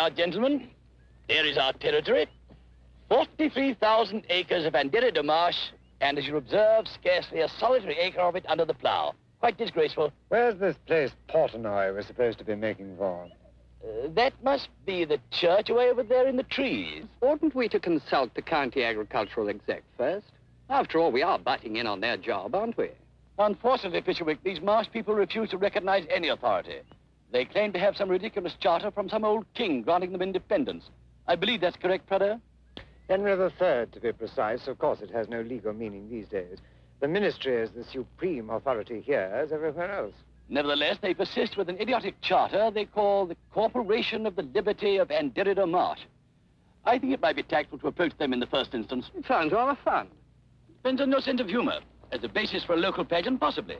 now, gentlemen. Here is our territory. 43,000 acres of Anderia Marsh, and as you observe, scarcely a solitary acre of it under the plough. Quite disgraceful. Where's this place, Portenoy, we're supposed to be making for? That must be the church away over there in the trees. Oughtn't we to consult the county agricultural exec first? After all, we are butting in on their job, aren't we? Unfortunately, Fisherwick, these Marsh people refuse to recognize any authority. They claim to have some ridiculous charter from some old king granting them independence. I believe that's correct, Prada? Henry III, to be precise. Of course, it has no legal meaning these days. The ministry is the supreme authority here as everywhere else. Nevertheless, they persist with an idiotic charter they call the Corporation of the Liberty of Anderia Marsh. I think it might be tactful to approach them in the first instance. It sounds rather fun. Depends on your sense of humor. As a basis for a local pageant, possibly.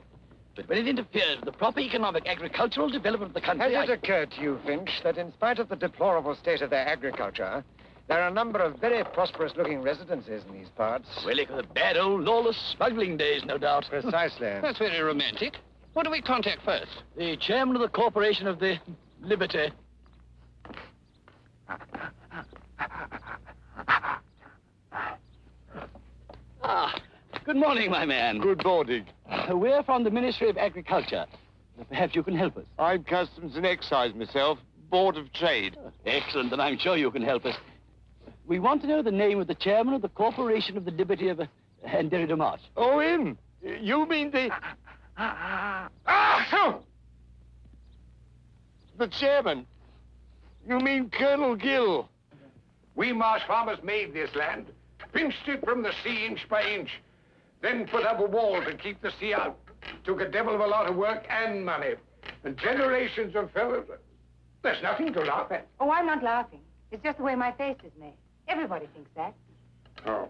But when it interferes with the proper economic agricultural development of the country... Has it occurred to you, Finch, that in spite of the deplorable state of their agriculture, there are a number of very prosperous-looking residences in these parts? Relic of the bad old lawless smuggling days, no doubt. Precisely. That's very romantic. What do we contact first? The chairman of the Corporation of the Liberty. Good morning, my man. Good morning. We're from the Ministry of Agriculture. Perhaps you can help us. I'm Customs and Excise myself, Board of Trade. Excellent, and I'm sure you can help us. We want to know the name of the chairman of the Corporation of the Liberty of Anderia Marsh. Oh, him? You mean the... The chairman. You mean Colonel Gill. We marsh farmers made this land, pinched it from the sea inch by inch, then put up a wall to keep the sea out. Took a devil of a lot of work and money. And generations of fellows... There's nothing to laugh at. Oh, I'm not laughing. It's just the way my face is made. Everybody thinks that. Oh.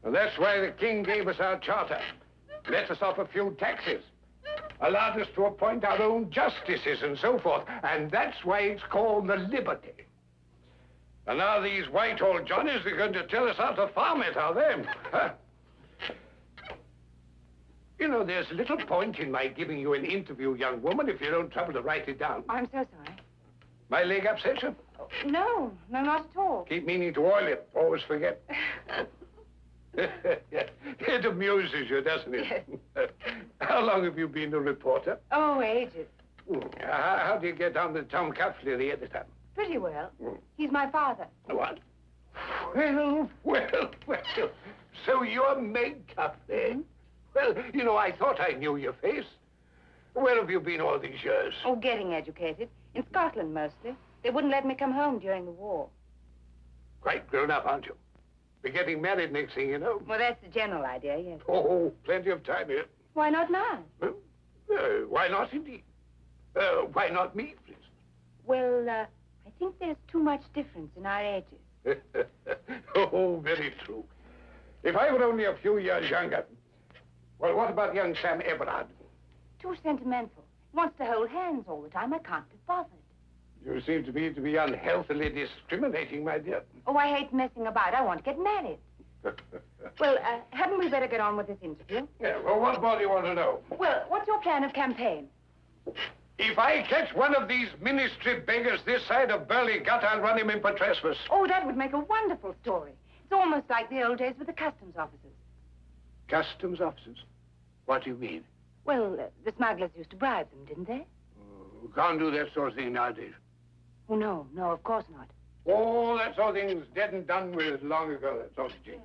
Well, that's why the king gave us our charter. Let us off a few taxes. Allowed us to appoint our own justices and so forth. And that's why it's called the Liberty. And now these Whitehall Johnnies are going to tell us how to farm it, are they? Huh? You know, there's little point in my giving you an interview, young woman, if you don't trouble to write it down. I'm so sorry. My leg upset you? Oh, no, not at all. Keep meaning to oil it. Always forget. It amuses you, doesn't it? Yes. How long have you been a reporter? Oh, ages. How do you get on with Tom Cuffley, the editor? Pretty well. He's my father. What? Well. So you're Meg Cuffley? Hmm? Well, you know, I thought I knew your face. Where have you been all these years? Oh, getting educated. In Scotland, mostly. They wouldn't let me come home during the war. Quite grown up, aren't you? Be getting married next thing you know. Well, that's the general idea, yes. Oh, plenty of time here. Why not now? Why not, indeed? Why not me, please? Well, I think there's too much difference in our ages. Oh, very true. If I were only a few years younger. Well, what about young Sam Everard? Too sentimental. Wants to hold hands all the time. I can't be bothered. You seem to me to be unhealthily discriminating, my dear. Oh, I hate messing about. I want to get married. Well, hadn't we better get on with this interview? Yeah, well, what more do you want to know? Well, what's your plan of campaign? If I catch one of these ministry beggars this side of Burley Gut, I'll run him in for trespass. Oh, that would make a wonderful story. It's almost like the old days with the customs officers. Customs officers? What do you mean? Well, the smugglers used to bribe them, didn't they? You can't do that sort of thing nowadays. Oh, no, of course not. Oh, that sort of thing's dead and done with long ago, that sort of thing.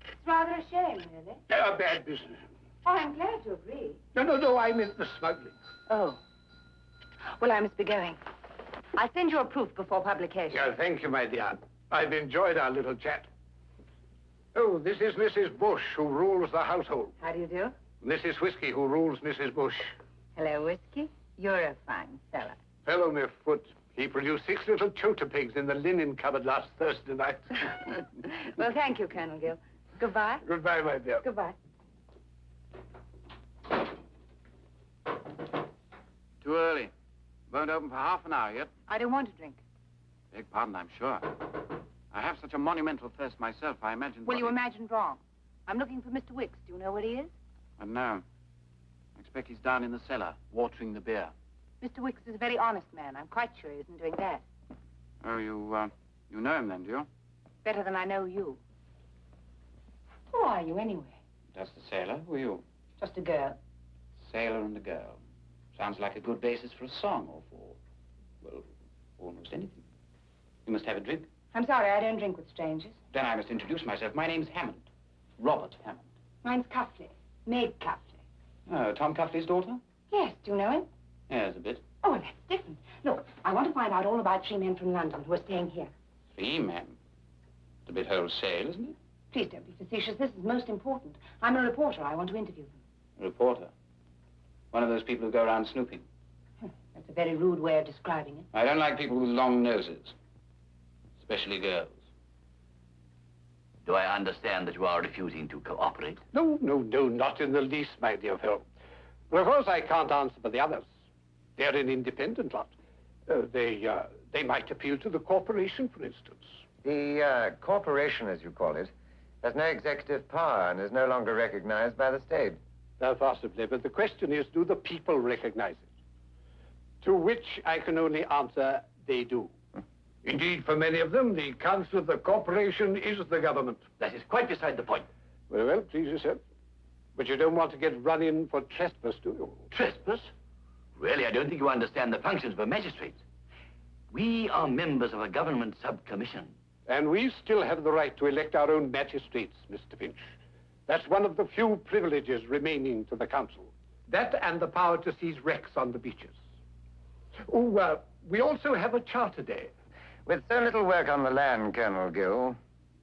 It's rather a shame, really. A bad business. Oh, I'm glad you agree. No, I meant the smuggling. Oh. Well, I must be going. I'll send you a proof before publication. Yeah, thank you, my dear. I've enjoyed our little chat. Oh, this is Mrs. Bush, who rules the household. How do you do? This is Whiskey, who rules Mrs. Bush. Hello, Whiskey. You're a fine fella. Fell on my foot. He produced 6 little chota pigs in the linen cupboard last Thursday night. Well, thank you, Colonel Gill. Goodbye. Goodbye, my dear. Goodbye. Too early. Won't open for half an hour yet. I don't want to drink. Beg pardon, I'm sure. I have such a monumental thirst myself, I imagined... Well, you imagined wrong. I'm looking for Mr. Wicks. Do you know where he is? No. I expect he's down in the cellar, watering the beer. Mr. Wicks is a very honest man. I'm quite sure he isn't doing that. Oh, you know him then, do you? Better than I know you. Who are you, anyway? Just a sailor. Who are you? Just a girl. Sailor and a girl. Sounds like a good basis for a song or for, well, almost anything. You must have a drink. I'm sorry, I don't drink with strangers. Then I must introduce myself. My name's Hammond. Robert Hammond. Mine's Cuffley. Maid Cuffley. Oh, Tom Cuffley's daughter? Yes, do you know him? Yes, a bit. Oh, well, that's different. Look, I want to find out all about 3 men from London who are staying here. 3 men? It's a bit wholesale, isn't it? Please don't be facetious. This is most important. I'm a reporter. I want to interview them. A reporter? One of those people who go around snooping. That's a very rude way of describing it. I don't like people with long noses. Especially girls. Do I understand that you are refusing to cooperate? No, not in the least, my dear fellow. But of course, I can't answer for the others. They're an independent lot. They might appeal to the corporation, for instance. The corporation, as you call it, has no executive power and is no longer recognized by the state. Possibly, but the question is, do the people recognize it? To which I can only answer, they do. Indeed, for many of them, the council of the corporation is the government. That is quite beside the point. Very well, please yourself. But you don't want to get run in for trespass, do you? Trespass? Really, I don't think you understand the functions of a magistrate. We are members of a government subcommission. And we still have the right to elect our own magistrates, Mr. Finch. That's one of the few privileges remaining to the council. That and the power to seize wrecks on the beaches. Oh, we also have a charter day. With so little work on the land, Colonel Gill,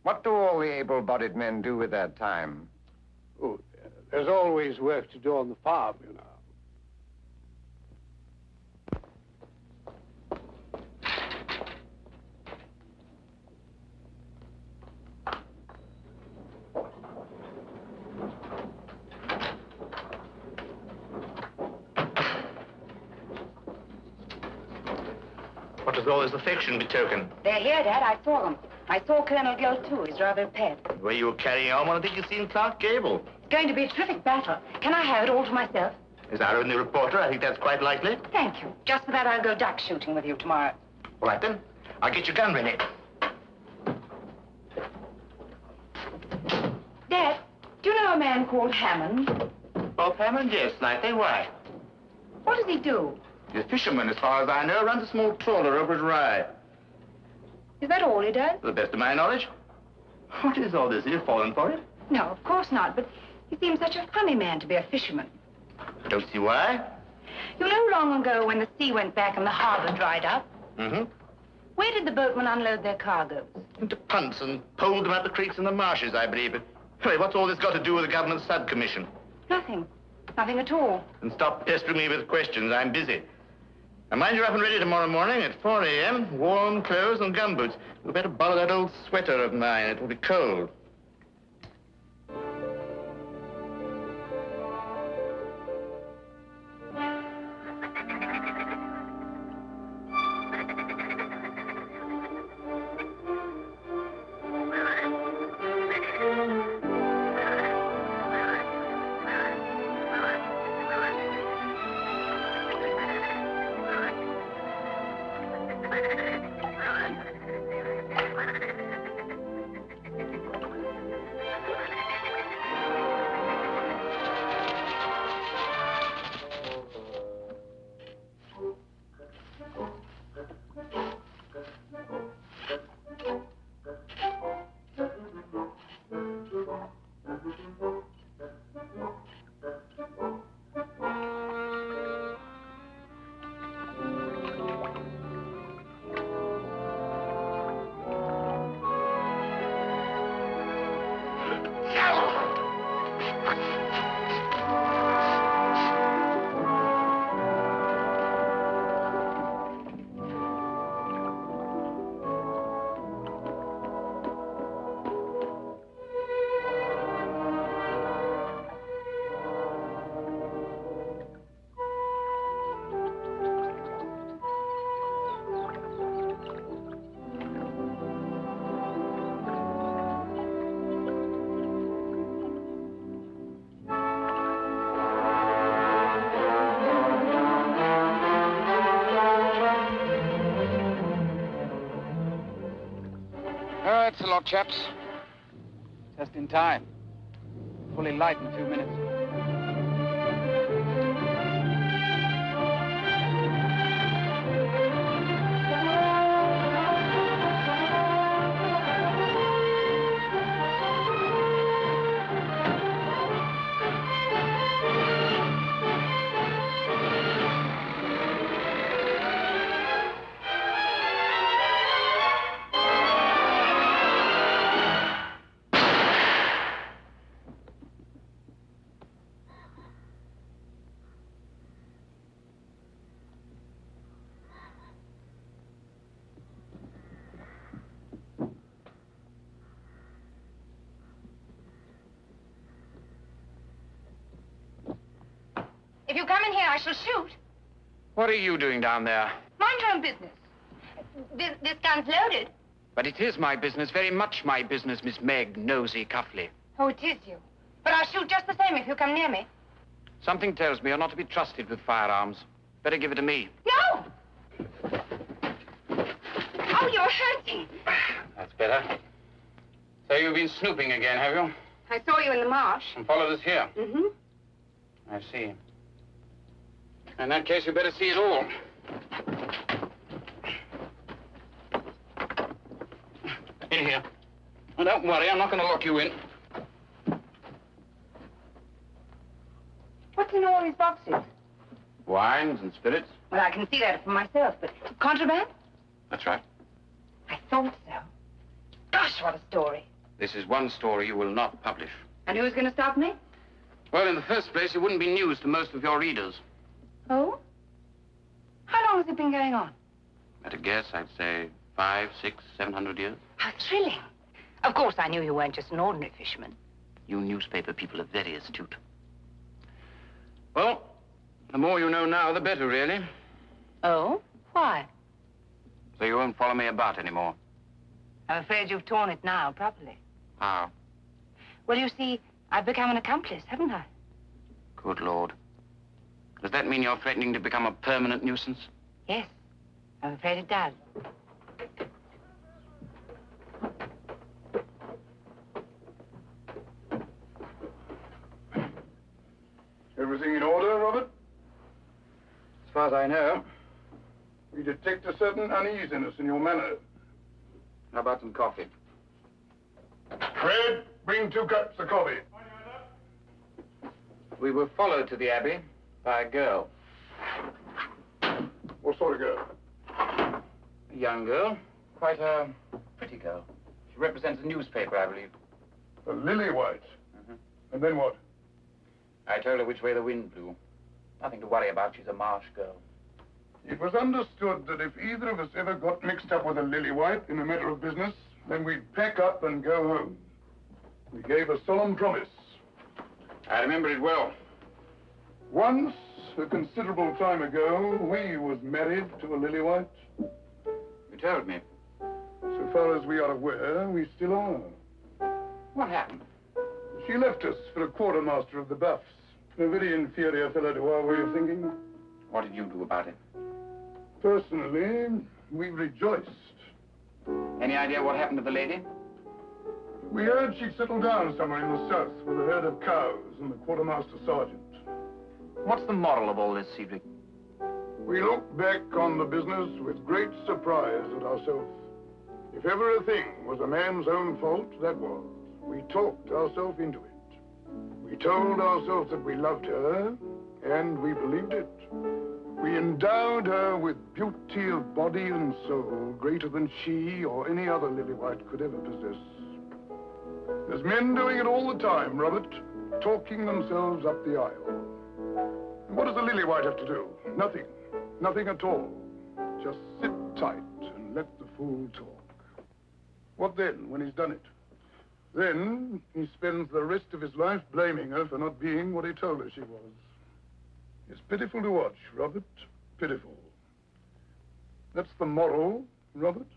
what do all the able-bodied men do with their time? Oh, there's always work to do on the farm, you know. What does all this affection betoken? They're here, Dad. I saw them. I saw Colonel Gill, too. He's rather pet. The way you were carrying on, one would think you'd seen Clark Gable. It's going to be a terrific battle. Can I have it all to myself? As our only reporter, I think that's quite likely. Thank you. Just for that, I'll go duck shooting with you tomorrow. All right, then. I'll get your gun ready. Dad, do you know a man called Hammond? Bob Hammond? Yes, slightly. Why? What does he do? He's a fisherman, as far as I know. Runs a small trawler over at Rye. Is that all he does? To the best of my knowledge. What is all this? Have you fallen for it? No, of course not, but he seems such a funny man to be a fisherman. I don't see why. You know, long ago when the sea went back and the harbor dried up, Mm-hmm. where did the boatmen unload their cargoes? Into punts and poled them up the creeks and the marshes, I believe. But anyway, what's all this got to do with the government subcommission? Nothing. Nothing at all. And stop pestering me with questions. I'm busy. And mind you're up and ready tomorrow morning at 4 a.m. Warm clothes and gumboots. You'd better borrow that old sweater of mine. It will be cold. Thanks a lot, chaps. Just in time. Fully light in 2 minutes. If you come in here, I shall shoot. What are you doing down there? Mind your own business. This gun's loaded. But it is my business, very much my business, Miss Meg Nosy Cuffley. Oh, it is you. But I'll shoot just the same if you come near me. Something tells me you're not to be trusted with firearms. Better give it to me. No! Oh, you're hurting. That's better. So you've been snooping again, have you? I saw you in the marsh. And followed us here? Mm-hmm. I see. In that case, you better see it all. In here. Oh, don't worry, I'm not going to lock you in. What's in all these boxes? Wines and spirits. Well, I can see that for myself, but contraband? That's right. I thought so. Gosh, what a story. This is one story you will not publish. And who's going to stop me? Well, in the first place, it wouldn't be news to most of your readers. Oh? How long has it been going on? At a guess, I'd say 500, 600, 700 years. How thrilling. Of course, I knew you weren't just an ordinary fisherman. You newspaper people are very astute. Well, the more you know now, the better, really. Oh? Why? So you won't follow me about anymore. I'm afraid you've torn it now, properly. How? Well, you see, I've become an accomplice, haven't I? Good Lord. Does that mean you're threatening to become a permanent nuisance? Yes, I'm afraid it does. Everything in order, Robert? As far as I know. We detect a certain uneasiness in your manner. How about some coffee? Fred, bring 2 cups of coffee. We were followed to the Abbey by a girl. What sort of girl? A young girl. Quite a pretty girl. She represents a newspaper, I believe. A lily white. And then what? I told her which way the wind blew. Nothing to worry about. She's a Marsh girl. It was understood that if either of us ever got mixed up with a lily white in a matter of business, then we'd pack up and go home. We gave a solemn promise. I remember it well. Once, a considerable time ago, we was married to a lily white. You told me. So far as we are aware, we still are. What happened? She left us for a quartermaster of the Buffs. A very inferior fellow to our way of thinking. What did you do about it? Personally, we rejoiced. Any idea what happened to the lady? We heard she'd settled down somewhere in the south with a herd of cows and the quartermaster sergeant. What's the moral of all this, Cedric? We looked back on the business with great surprise at ourselves. If ever a thing was a man's own fault, that was. We talked ourselves into it. We told ourselves that we loved her, and we believed it. We endowed her with beauty of body and soul greater than she or any other lily white could ever possess. There's men doing it all the time, Robert, talking themselves up the aisle. And what does a lily white have to do? Nothing. Nothing at all. Just sit tight and let the fool talk. What then, when he's done it? Then he spends the rest of his life blaming her for not being what he told her she was. It's pitiful to watch, Robert. Pitiful. That's the moral, Robert.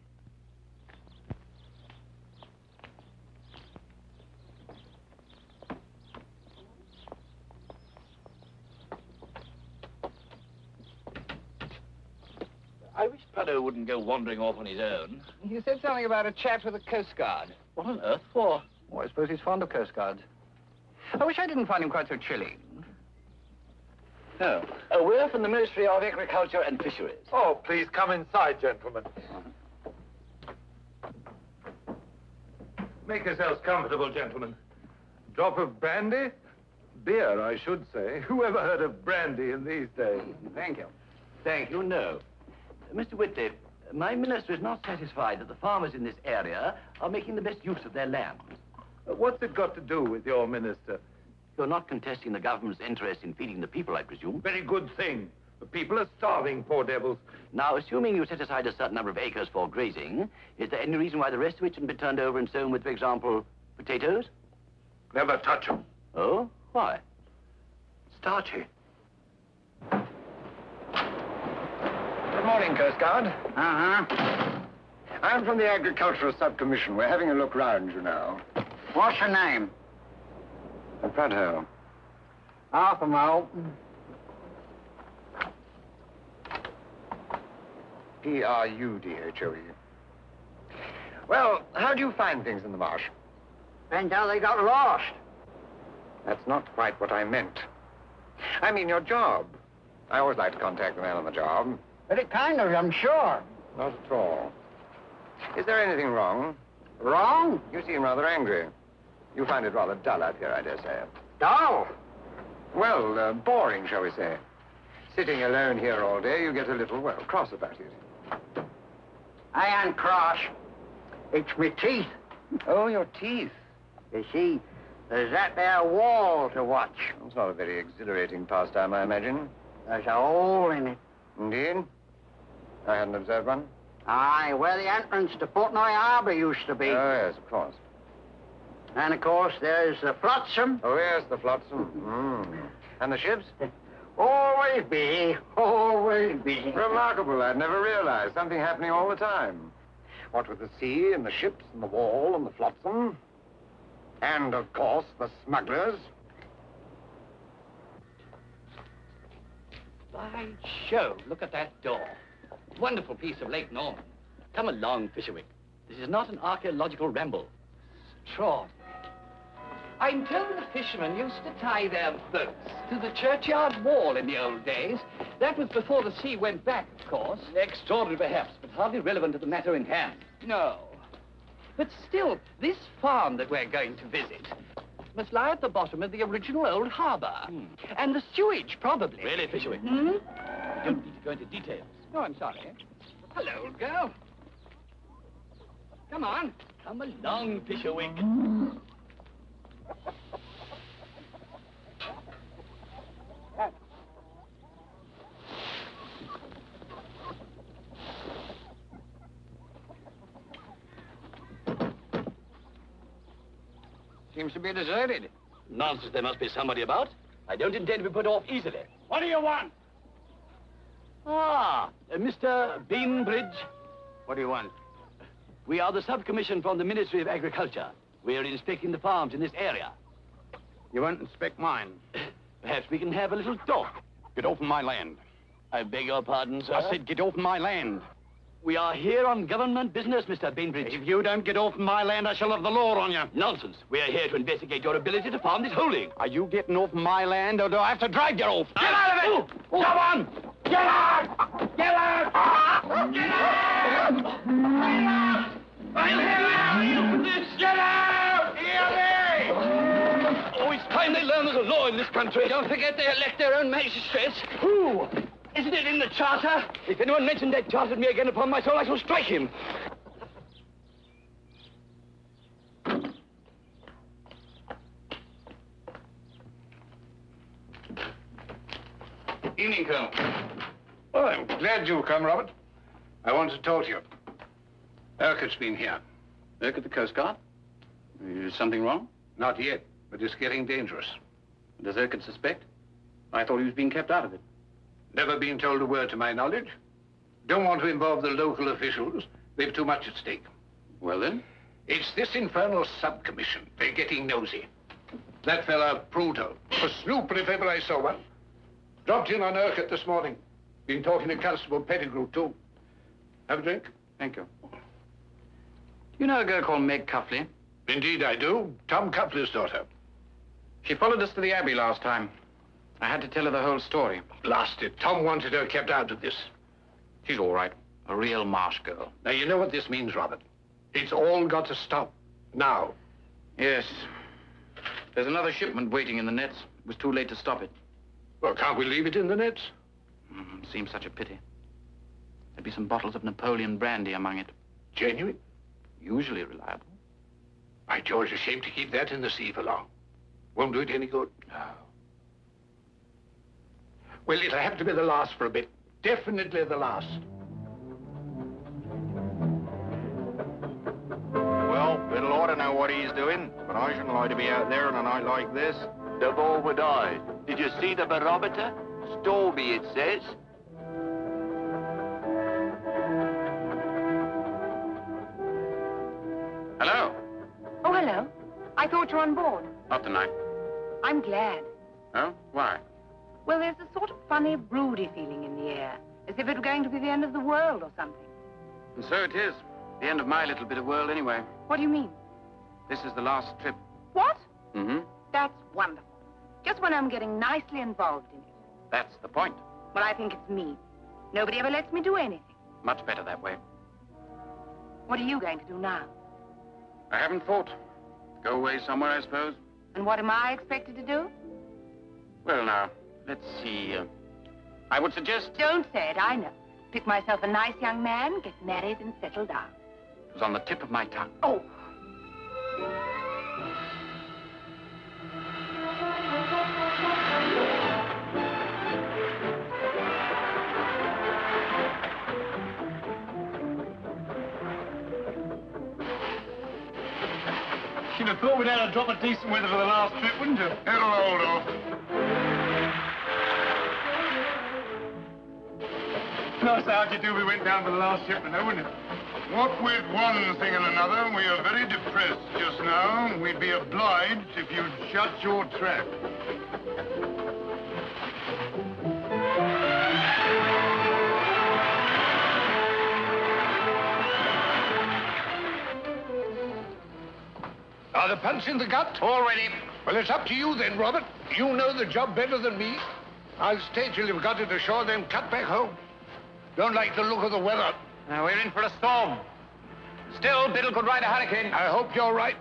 I wish Puddo wouldn't go wandering off on his own. He said something about a chat with the Coast Guard. What on earth for? Oh, I suppose he's fond of Coast Guards. I wish I didn't find him quite so chilly. No. We're from the Ministry of Agriculture and Fisheries. Oh, please come inside, gentlemen. Make yourselves comfortable, gentlemen. Drop of brandy? Beer, I should say. Who ever heard of brandy in these days? Thank you. Thank you, no. Mr. Whitley, my minister is not satisfied that the farmers in this area are making the best use of their land. What's it got to do with your minister? You're not contesting the government's interest in feeding the people, I presume. Very good thing. The people are starving, poor devils. Now, assuming you set aside a certain number of acres for grazing, is there any reason why the rest of it shouldn't be turned over and sown with, for example, potatoes? Never touch them. Oh? Why? Starchy. Good morning, Coast Guard. Uh-huh. I'm from the Agricultural Subcommission. We're having a look round, you know. What's your name? Prudhoe. Half a mile. Prudhoe. Well, how do you find things in the marsh? Depends how they got lost. That's not quite what I meant. I mean your job. I always like to contact the man on the job. But it kind of, I'm sure. Not at all. Is there anything wrong? Wrong? You seem rather angry. You find it rather dull out here, I dare say. Dull. Well, boring, shall we say. Sitting alone here all day, you get a little, well, cross about it. I ain't cross. It's me teeth. Oh, your teeth. You see, there's that there wall to watch. It's not a very exhilarating pastime, I imagine. There's a hole in it. Indeed? I hadn't observed one. Aye, where the entrance to Portenoy Harbour used to be. Oh, yes, of course. And, of course, there's the flotsam. Oh, yes, the flotsam. And the ships? Always busy, always busy. Remarkable. I'd never realized. Something happening all the time. What with the sea and the ships and the wall and the flotsam. And, of course, the smugglers. By Jove, look at that door. Wonderful piece of Lake Norman. Come along, Fisherwick. This is not an archaeological ramble. Extraordinary. I'm told the fishermen used to tie their boats to the churchyard wall in the old days. That was before the sea went back, of course. Extraordinary, perhaps, but hardly relevant to the matter in hand. No. But still, this farm that we're going to visit must lie at the bottom of the original old harbour. And the sewage, probably. Really, Fisherwick? You don't need to go into details. No, I'm sorry. Hello, old girl. Come on. Come along, Fisherwick. Seems to be deserted. Nonsense, there must be somebody about. I don't intend to be put off easily. What do you want? Mr. Bainbridge. What do you want? We are the subcommission from the Ministry of Agriculture. We are inspecting the farms in this area. You won't inspect mine. Perhaps we can have a little talk. Get off my land. I beg your pardon, sir. I said get off my land. We are here on government business, Mr. Bainbridge. If you don't get off my land, I shall have the law on you. Nonsense. We are here to investigate your ability to farm this holding. Are you getting off my land, or do I have to drag you off? Get out of it! Come on! Get out! Get out! Get out! I'll have you! Get out! Hear me! Oh, it's time they learn there's a law in this country. Don't forget they elect their own magistrates. Who? Isn't it in the charter? If anyone mentions that charter to me again, upon my soul, I shall strike him. Evening, Colonel. Well, I'm glad you've come, Robert. I want to talk to you. Urquhart's been here. Urquhart, the Coast Guard? Is something wrong? Not yet, but it's getting dangerous. Does Urquhart suspect? I thought he was being kept out of it. Never been told a word to my knowledge. Don't want to involve the local officials. They've too much at stake. Well, then? It's this infernal subcommission. They're getting nosy. That fella, Prudhoe, a snooper if ever I saw one. Dropped in on Urquhart this morning. Been talking to Constable Pettigrew, too. Have a drink? Thank you. Do you know a girl called Meg Cuffley? Indeed I do. Tom Cuffley's daughter. She followed us to the Abbey last time. I had to tell her the whole story. Blast it. Tom wanted her kept out of this. She's all right. A real Marsh girl. Now, you know what this means, Robert. It's all got to stop. Now. Yes. There's another shipment waiting in the nets. It was too late to stop it. Well, can't we leave it in the nets? Seems such a pity. There'd be some bottles of Napoleon brandy among it. Genuine? Usually reliable. By George, a shame to keep that in the sea for long. Won't do it any good. No. Well, it'll have to be the last for a bit. Definitely the last. Well, Biddle ought to know what he's doing, but I shouldn't like to be out there on a night like this. The ball would I. Did you see the barometer? Stormy, it says. Hello? Oh, hello. I thought you were on board. Not tonight. I'm glad. Oh? Why? Well, there's a sort of funny, broody feeling in the air, as if it were going to be the end of the world or something. And so it is. The end of my little bit of world anyway. What do you mean? This is the last trip. What? Mm-hmm. That's wonderful. Just when I'm getting nicely involved in it. That's the point. Well, I think it's mean. Nobody ever lets me do anything. Much better that way. What are you going to do now? I haven't thought. Go away somewhere, I suppose. And what am I expected to do? Well, now, let's see. I would suggest... Don't say it, I know. Pick myself a nice young man, get married, and settle down. It was on the tip of my tongue. Oh. You'd have thought we'd had a drop of decent weather for the last trip, wouldn't you? It'll hold off. Nice how'd you do we went down for the last shipment, though, wouldn't it? What with one thing and another, we are very depressed just now. We'd be obliged if you'd shut your trap. Are the punts in the gut? All ready. Well, it's up to you then, Robert. You know the job better than me. I'll stay till you've got it ashore, then cut back home. Don't like the look of the weather. Now, we're in for a storm. Still, Biddle could ride a hurricane. I hope you're right.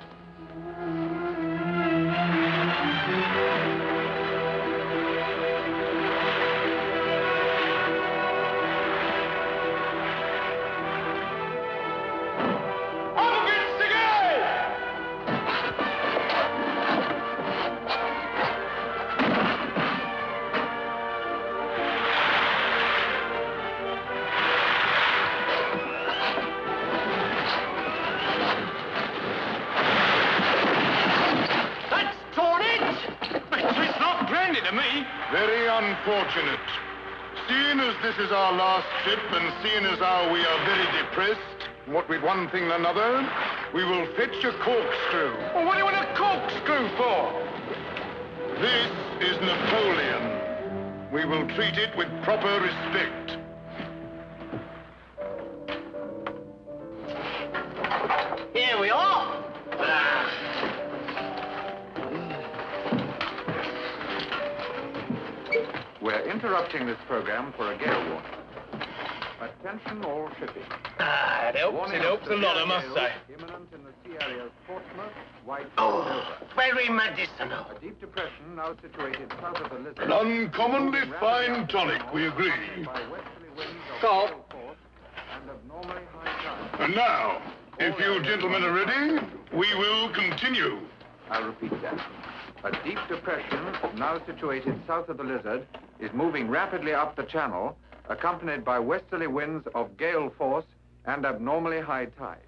Very unfortunate. Seeing as this is our last trip and seeing as how we are very depressed, what with one thing and another, we will fetch a corkscrew. Well, what do you want a corkscrew for? This is Napoleon. We will treat it with proper respect. Here we are. We're interrupting this program for a gale warning. Attention all shipping. It helps a lot, I must say. Imminent in the sea area of Portenoy, White Very medicinal. A deep depression now situated south of the Livesey. An uncommonly fine tonic, we agree. By westerly winds of Go. gale force and abnormally high tide. And now, if you gentlemen are ready, we will continue. I'll repeat that. A deep depression, now situated south of the Lizard, is moving rapidly up the channel, accompanied by westerly winds of gale force and abnormally high tide.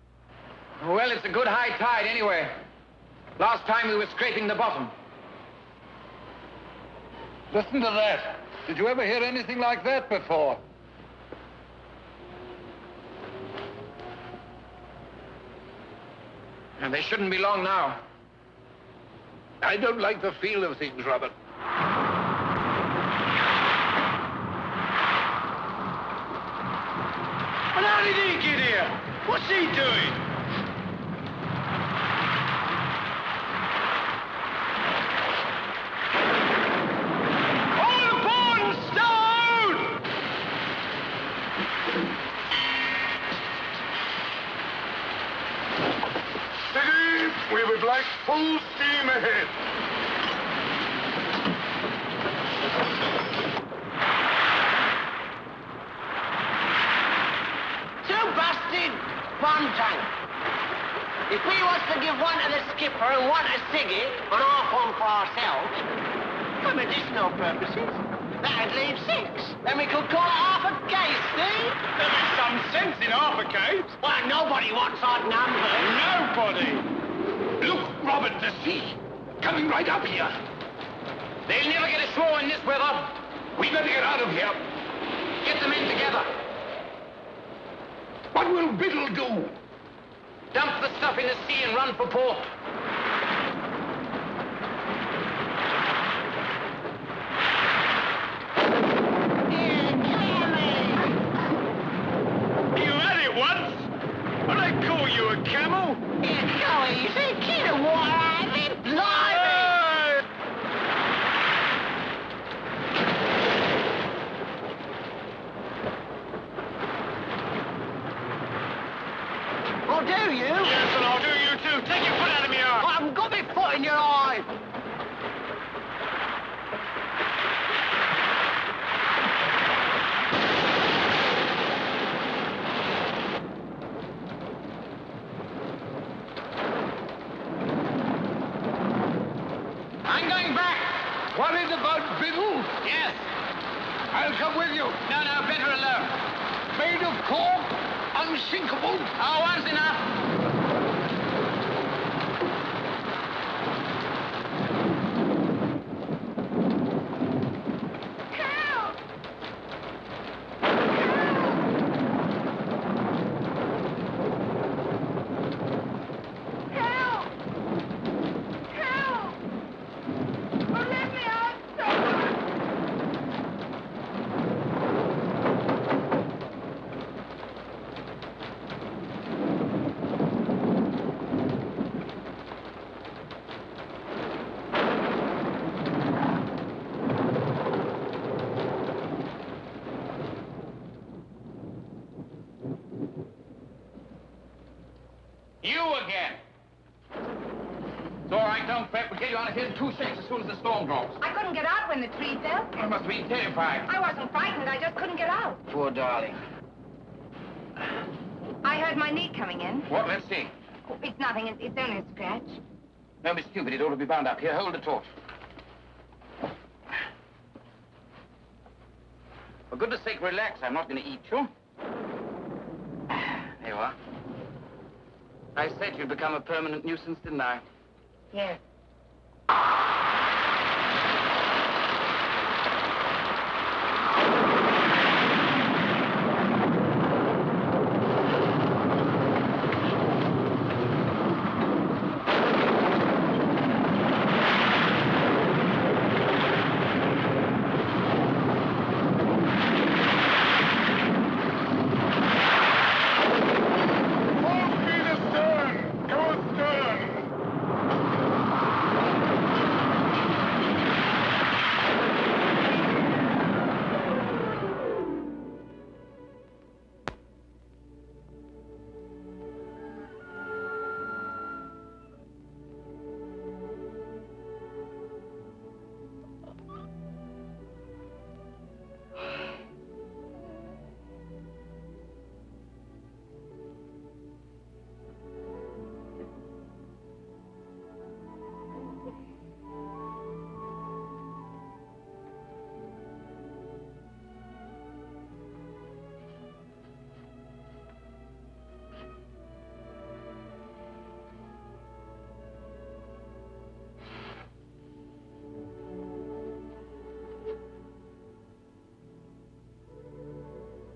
Well, it's a good high tide anyway. Last time we were scraping the bottom. Listen to that. Did you ever hear anything like that before? And they shouldn't be long now. I don't like the feel of things, Robert. And how did he get here? What's he doing? All aboard, Stone! Steady! We would like full steam ahead. Confronting. If we was to give one to the skipper and one a ciggy, and half one for ourselves, for medicinal purposes, that'd leave 6. Then we could call it half a case, see? There is some sense in half a case. Well, nobody wants odd numbers. Nobody. Look, Robert, the sea. Coming right up here. They'll never get ashore in this weather. We better get out of here. Get the men together. What will Biddle do? Dump the stuff in the sea and run for port. You had it once. Well, they call you a camel. Go easy. Get a water out of it. Blimey. I'll do you. Yes, and I'll do you too. Take your foot out of my eye. I haven't got my foot in your eye. I'm going back. Worried about Biddle? Yes. I'll come with you. No, better alone. Made of cork, unsinkable. Oh, one's enough. You again. It's all right, don't fret. We'll get you out of here in 2 shakes as soon as the storm drops. I couldn't get out when the tree fell. You must be terrified. I wasn't frightened. I just couldn't get out. Poor darling. I heard my knee coming in. What? Let's see. Oh, it's nothing. It's only a scratch. Don't be stupid. It ought to be bound up. Here, hold the torch. For goodness sake, relax. I'm not going to eat you. There you are. I said you'd become a permanent nuisance, didn't I? Yes.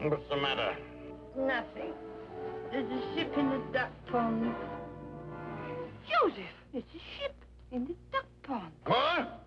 What's the matter? Nothing. There's a ship in the duck pond. Joseph, there's a ship in the duck pond. What?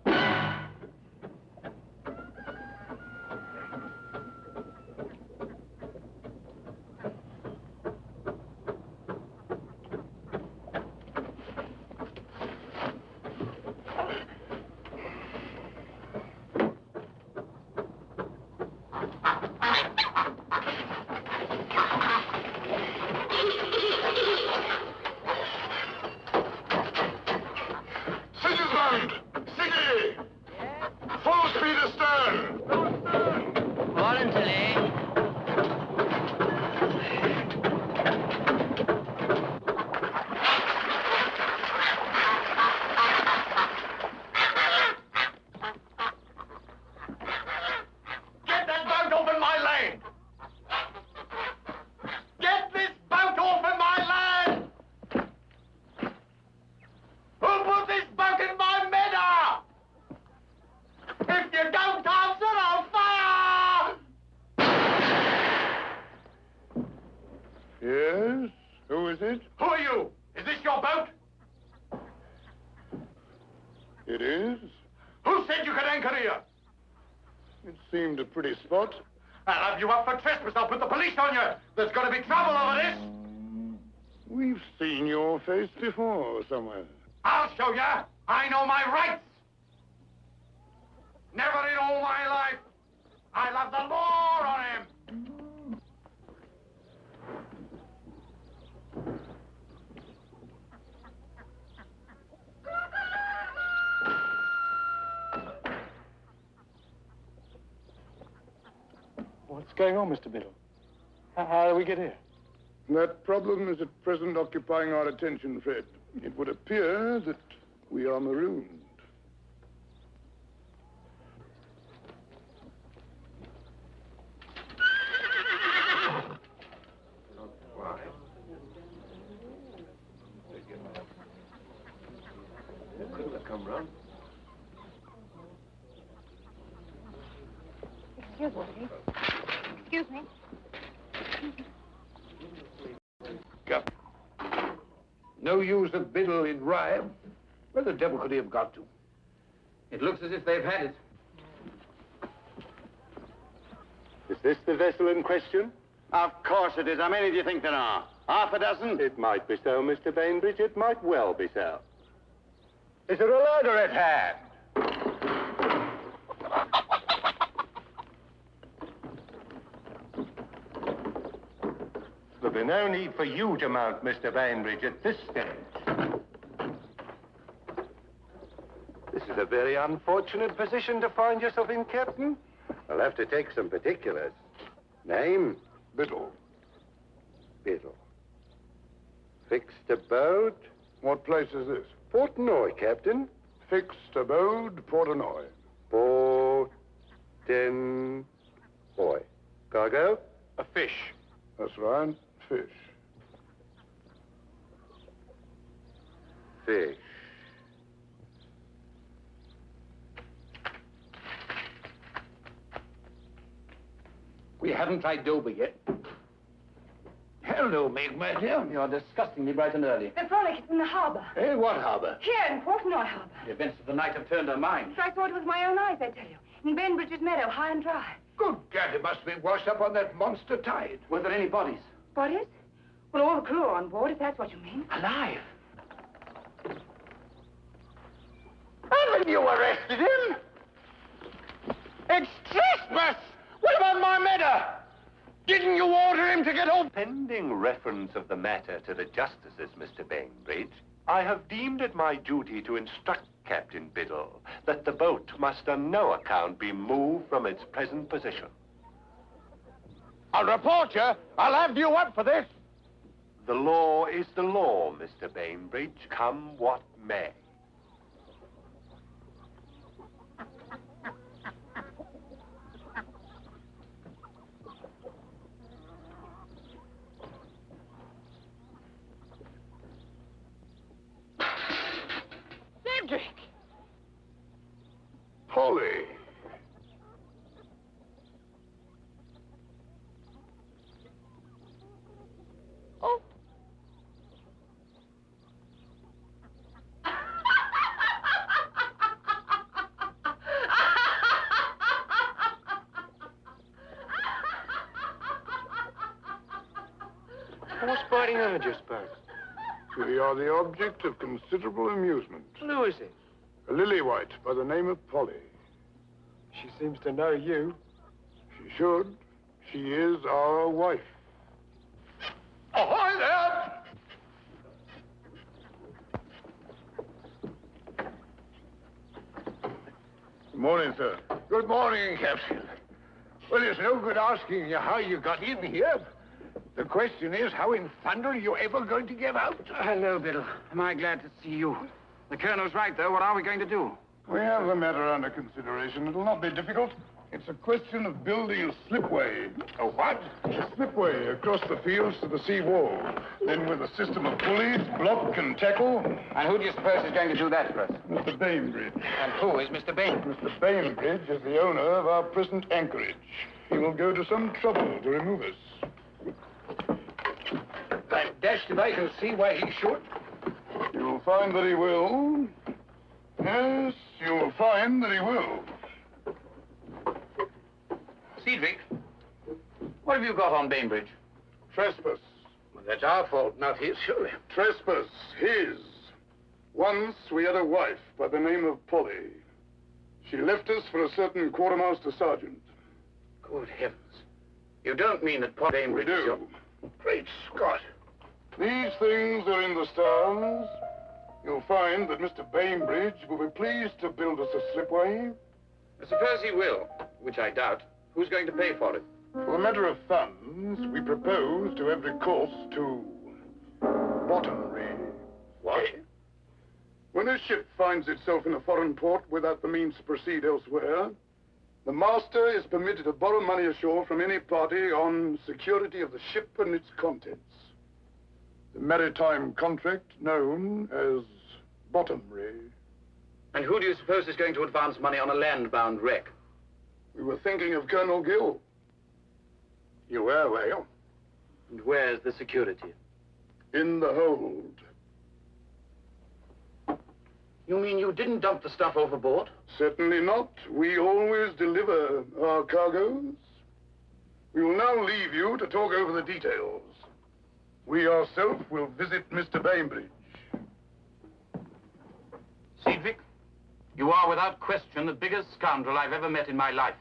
anchor here? It seemed a pretty spot. I'll have you up for trespass. I'll put the police on you. There's going to be trouble over this. We've seen your face before somewhere. I'll show you. I know my rights. Never in all my life. I'll have the law on him. What's going on, Mr. Biddle? How do we get here? That problem is at present occupying our attention, Fred. It would appear that we are marooned. Couldn't have come round. Excuse me. Excuse me. Cap. No use of Biddle in Rye. Where the devil could he have got to? It looks as if they've had it. Is this the vessel in question? Of course it is. How many do you think there are? Half a dozen? It might be so, Mr. Bainbridge. It might well be so. Is there a ladder at hand? There'll be no need for you to mount, Mr. Bainbridge, at this stage. This is a very unfortunate position to find yourself in, Captain. I'll have to take some particulars. Name? Biddle. Biddle. Fixed abode? What place is this? Portenoy, Captain. Fixed abode, Portenoy. Portenoy. Cargo? A fish. That's right, fish. Fish. We haven't tried Dover yet. Hello, Meg, my dear. You're disgustingly bright and early. The frolic is in the harbour. Hey, what harbour? Here in Portenoy harbour. The events of the night have turned our minds. So I saw it with my own eyes, I tell you. In Bainbridge's meadow, high and dry. Good gad, it must have been washed up on that monster tide. Were there any bodies? Bodies? Well, all the crew are on board, if that's what you mean. Alive? Haven't you arrested him? It's trespass! What about my meadow? Didn't you order him to get off? Pending reference of the matter to the justices, Mr. Bainbridge, I have deemed it my duty to instruct Captain Biddle that the boat must on no account be moved from its present position. I'll report you. I'll have you up for this. The law is the law, Mr. Bainbridge, come what may. Cedric! Polly. Oh. What's biting her just, Bert? We are the object of considerable amusement. Who is it? A lily white by the name of Polly. She seems to know you. She should. She is our wife. Ahoy there! Good morning, sir. Good morning, Captain. Well, it's no good asking you how you got in here. The question is, how in thunder are you ever going to get out? Hello, Biddle. Am I glad to see you? The Colonel's right, though. What are we going to do? We have the matter under consideration. It'll not be difficult. It's a question of building a slipway. A what? A slipway across the fields to the sea wall. Then with a system of pulleys, block and tackle. And who do you suppose is going to do that for us? Mr. Bainbridge. And who is Mr. Bain? Mr. Bainbridge is the owner of our present anchorage. He will go to some trouble to remove us. I'm dashed if I can see why he should. You'll find that he will. Yes, you'll find that he will. Cedric, what have you got on Bainbridge? Trespass. Well, that's our fault, not his, surely. Trespass, his. Once we had a wife by the name of Polly. She left us for a certain quartermaster sergeant. Good heavens. You don't mean that Polly Bainbridge We is do. your... Great Scott. These things are in the stars. You'll find that Mr. Bainbridge will be pleased to build us a slipway. Suppose he will, which I doubt. Who's going to pay for it? For the matter of funds, we propose to have recourse to bottomry. What? When a ship finds itself in a foreign port without the means to proceed elsewhere, the master is permitted to borrow money ashore from any party on security of the ship and its contents. The maritime contract known as bottomry. And who do you suppose is going to advance money on a land-bound wreck? We were thinking of Colonel Gill. You were, were you? And where's the security? In the hold. You mean you didn't dump the stuff overboard? Certainly not. We always deliver our cargoes. We will now leave you to talk over the details. We ourselves will visit Mr. Bainbridge. Cedric, you are without question the biggest scoundrel I've ever met in my life.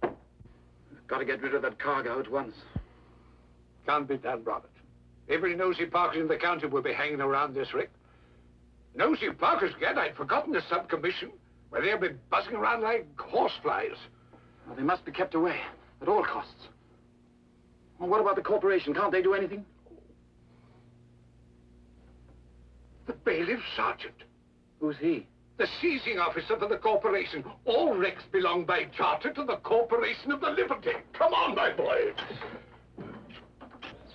I've got to get rid of that cargo at once. Can't be done, Robert. Every nosy Parker in the county will be hanging around this wreck. Nosy Parkers, again, I'd forgotten the sub-commission, where they'll be buzzing around like horseflies. Well, they must be kept away, at all costs. Well, what about the corporation? Can't they do anything? The bailiff sergeant. Who's he? The seizing officer for the corporation. All wrecks belong by charter to the Corporation of the Liberty. Come on, my boy.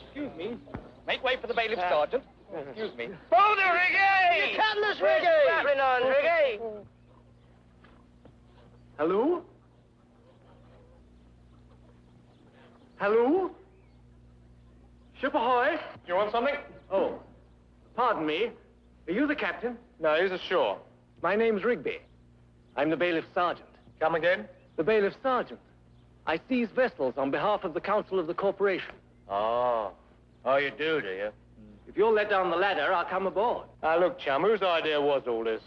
Excuse me. Make way for the bailiff sergeant. Excuse me. Bow the rigging! You cutlass rigging! Flapping on rigging! Hello? Hello? Ship ahoy! You want something? Oh, pardon me. Are you the captain? No, he's ashore. My name's Rigby. I'm the bailiff sergeant. Come again? The bailiff sergeant. I seize vessels on behalf of the council of the corporation. Oh. Oh, you do you? If you'll let down the ladder, I'll come aboard. Look, chum, whose idea was all this?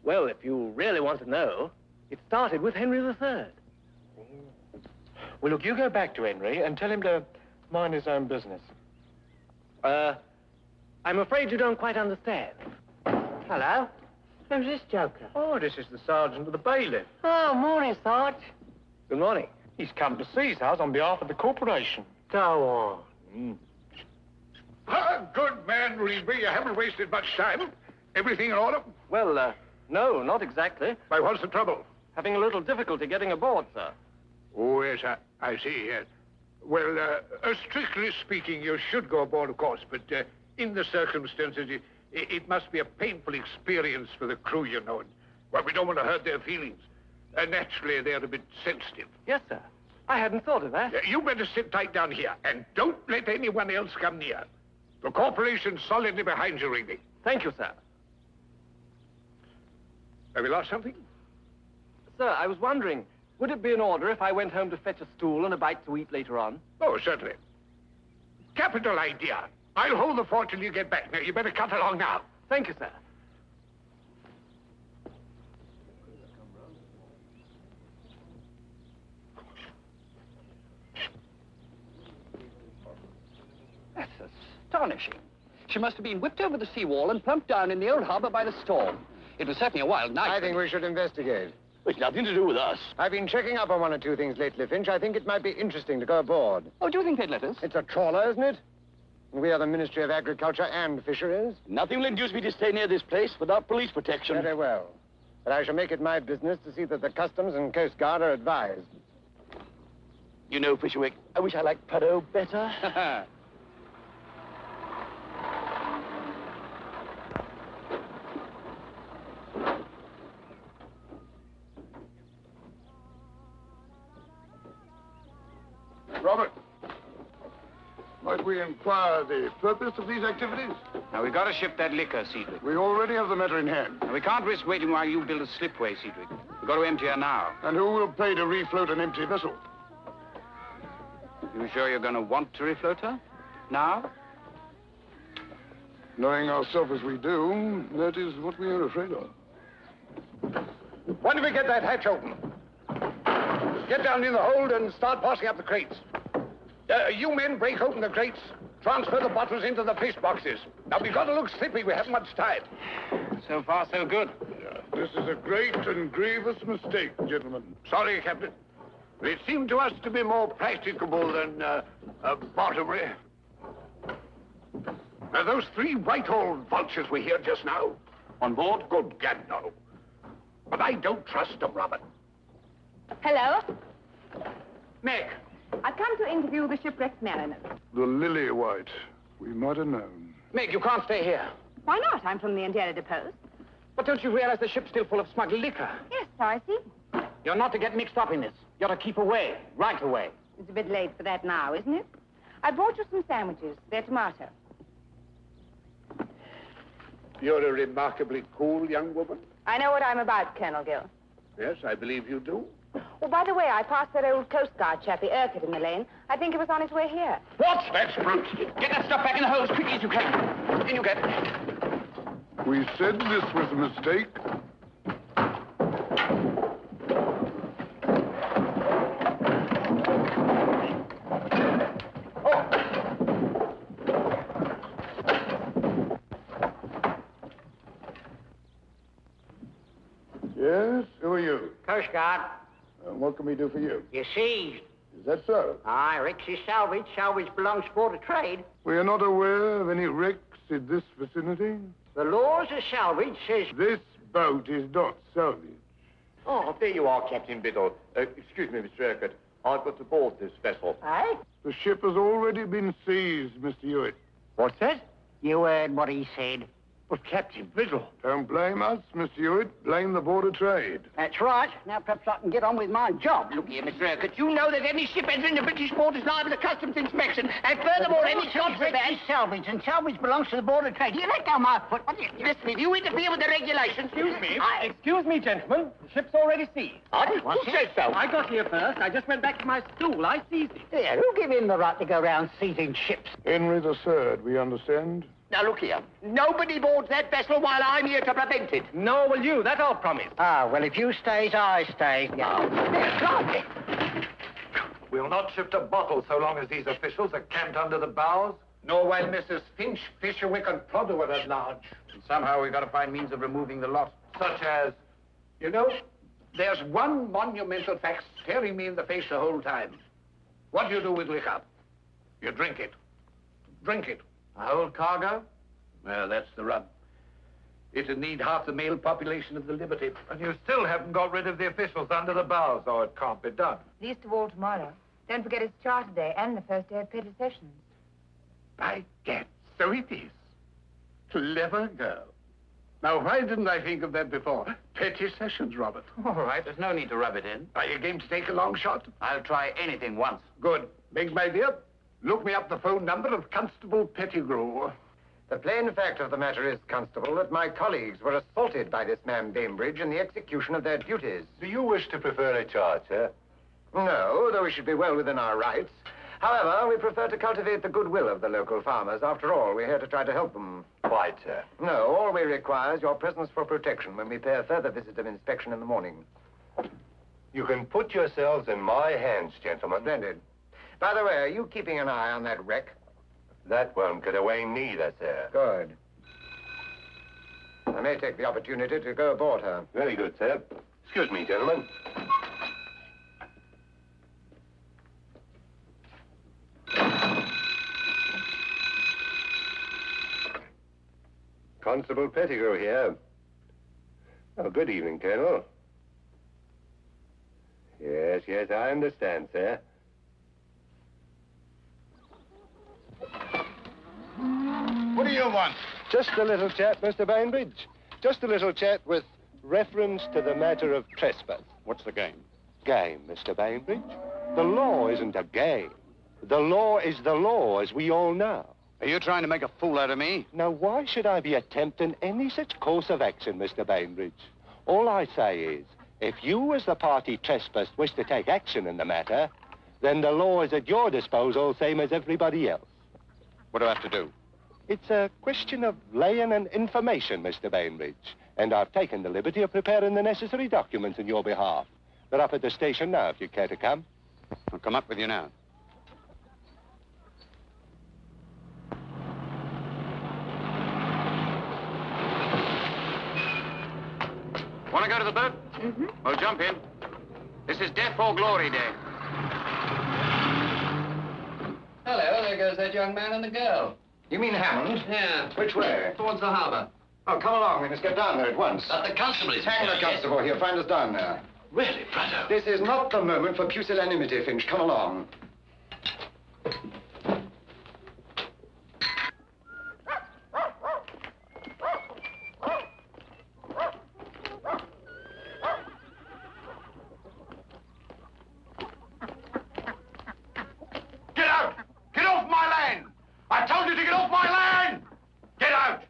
Well, if you really want to know, it started with Henry III. Well, look, you go back to Henry and tell him to mind his own business. I'm afraid you don't quite understand. Hello? Who's this joker? Oh, this is the sergeant of the bailiff. Oh, morning, Sarge. Good morning. He's come to seize us on behalf of the corporation. Go on. Good man, Rigby. You haven't wasted much time. Everything in order? Well, no, not exactly. Why, what's the trouble? Having a little difficulty getting aboard, sir. Oh, yes, I see, yes. Well, strictly speaking, you should go aboard, of course, but in the circumstances, it must be a painful experience for the crew, you know. And, well, we don't want to hurt their feelings. Naturally, they're a bit sensitive. Yes, sir. I hadn't thought of that. You better sit tight down here, and don't let anyone else come near. The corporation's solidly behind you, Rigby. Thank you, sir. Have you lost something? Sir, I was wondering, would it be in order if I went home to fetch a stool and a bite to eat later on? Oh, certainly. Capital idea. I'll hold the fort till you get back. Now, you better cut along now. Thank you, sir. That's astonishing. She must have been whipped over the seawall and plumped down in the old harbor by the storm. It was certainly a wild night. I think we should investigate. It's nothing to do with us. I've been checking up on one or two things lately, Finch. I think it might be interesting to go aboard. Oh, do you think they'd let us? It's a trawler, isn't it? We are the Ministry of Agriculture and Fisheries. Nothing will induce me to stay near this place without police protection. Very well. But I shall make it my business to see that the Customs and Coast Guard are advised. You know, Fisherwick, I wish I liked Putto better. Robert, might we inquire the purpose of these activities? Now, we've got to ship that liquor, Cedric. We already have the matter in hand. Now, we can't risk waiting while you build a slipway, Cedric. We've Got to empty her now. And who will pay to refloat an empty vessel? You sure you're going to want to refloat her? Now? Knowing ourselves as we do, that is what we are afraid of. When do we get that hatch open? Get down in the hold and start passing up the crates. You men break open the crates. Transfer the bottles into the fish boxes. Now, we've got to look slippy. We haven't much time. So far, so good. This is a great and grievous mistake, gentlemen. Sorry, Captain. It seemed to us to be more practicable than bottomry. Those 3 Whitehall vultures we heard just now. On board? Good gad, no. But I don't trust them, Robert. Hello? Meg. I've come to interview the shipwrecked mariners. The Lily White. We might have known. Meg, you can't stay here. Why not? I'm from the Anderia Post. But don't you realize the ship's still full of smuggled liquor? Yes, so I see. You're not to get mixed up in this. You're to keep away, right away. It's a bit late for that now, isn't it? I brought you some sandwiches. They're tomato. You're a remarkably cool young woman. I know what I'm about, Colonel Gill. Yes, I believe you do. Oh, by the way, I passed that old Coast Guard chappie, Urquhart, in the lane. I think it was on its way here. What? That's brute. Get that stuff back in the hole as quickly as you can. In you get. We said this was a mistake. Yes, who are you? Coast Guard. And what can we do for you? You're seized. Is that so? Aye, Rick's is salvage. Salvage belongs to Board of Trade. We are not aware of any wrecks in this vicinity. The laws of salvage says... This boat is not salvage. Oh, there you are, Captain Biddle. Excuse me, Mr. Urquhart. I've got to board this vessel. Aye? The ship has already been seized, Mr. Hewitt. What's that? You heard what he said. But Captain Biddle... Don't blame us, Mr. Hewitt. Blame the Board of Trade. That's right. Now perhaps I can get on with my job. Look here, Mr. Urquhart. You know that any ship entering the British port is liable to customs inspection. And furthermore, any contraband is salvage, and salvage belongs to the Board of Trade. You let go my foot. What do you... Listen, if you interfere with the regulations... Excuse me. Excuse me, gentlemen. The ship's already seized. Who says so? I got here first. I just went back to my stool. I seized it. Yeah, who gave him the right to go round seizing ships? Henry III, we understand. Now, look here. Nobody boards that vessel while I'm here to prevent it. No, will you? That I'll promise. Ah, well, if you stays, I stays. Yeah. There, blimey. We'll not shift a bottle so long as these officials are camped under the bows. Nor while Mrs. Finch, Fisherwick, and Plodder were at large. And somehow we've got to find means of removing the lot. Such as, you know, there's one monumental fact staring me in the face the whole time. What do you do with liquor? You drink it. Drink it. A whole cargo? Well, that's the rub. It'd need half the male population of the Liberty. And you still haven't got rid of the officials under the bows, or it can't be done. Least of all tomorrow. Don't forget it's Charter Day and the first day of petty sessions. By gad, so it is. Clever girl. Now, why didn't I think of that before? Petty sessions, Robert. All right, there's no need to rub it in. Are you game to take a long shot? I'll try anything once. Good. Biggs, my dear, look me up the phone number of Constable Pettigrew. The plain fact of the matter is, Constable, that my colleagues were assaulted by this man Bainbridge in the execution of their duties. Do you wish to prefer a charge, sir? No, though we should be well within our rights. However, we prefer to cultivate the goodwill of the local farmers. After all, we're here to try to help them. Quite, sir. No, all we require is your presence for protection when we pay a further visit of inspection in the morning. You can put yourselves in my hands, gentlemen. Splendid. By the way, are you keeping an eye on that wreck? That won't get away neither, sir. Good. I may take the opportunity to go aboard her. Very good, sir. Excuse me, gentlemen. Constable Pettigrew here. Oh, good evening, Colonel. Yes, I understand, sir. What do you want? Just a little chat, Mr. Bainbridge. Just a little chat with reference to the matter of trespass. What's the game? Game, Mr. Bainbridge. The law isn't a game. The law is the law, as we all know. Are you trying to make a fool out of me? Now, why should I be attempting any such course of action, Mr. Bainbridge? All I say is, If you, as the party trespassed, wish to take action in the matter, then the law is at your disposal, same as everybody else. What do I have to do? It's a question of laying an information, Mr. Bainbridge, and I've taken the liberty of preparing the necessary documents in your behalf. They're up at the station now, if you care to come. I'll come up with you now. Want to go to the boat? Mm-hmm. Well, jump in. This is Death or Glory Day. Hello, there goes that young man and the girl. You mean Hammond? Yeah. Which way? Towards the harbour. Oh, come along. We must get down there at once. But the constable is... Hang the constable here. Find us down there. Really, Prado? This is not the moment for pusillanimity, Finch. Come along. Get out! Get off my land! I told you to get off my land! Get out!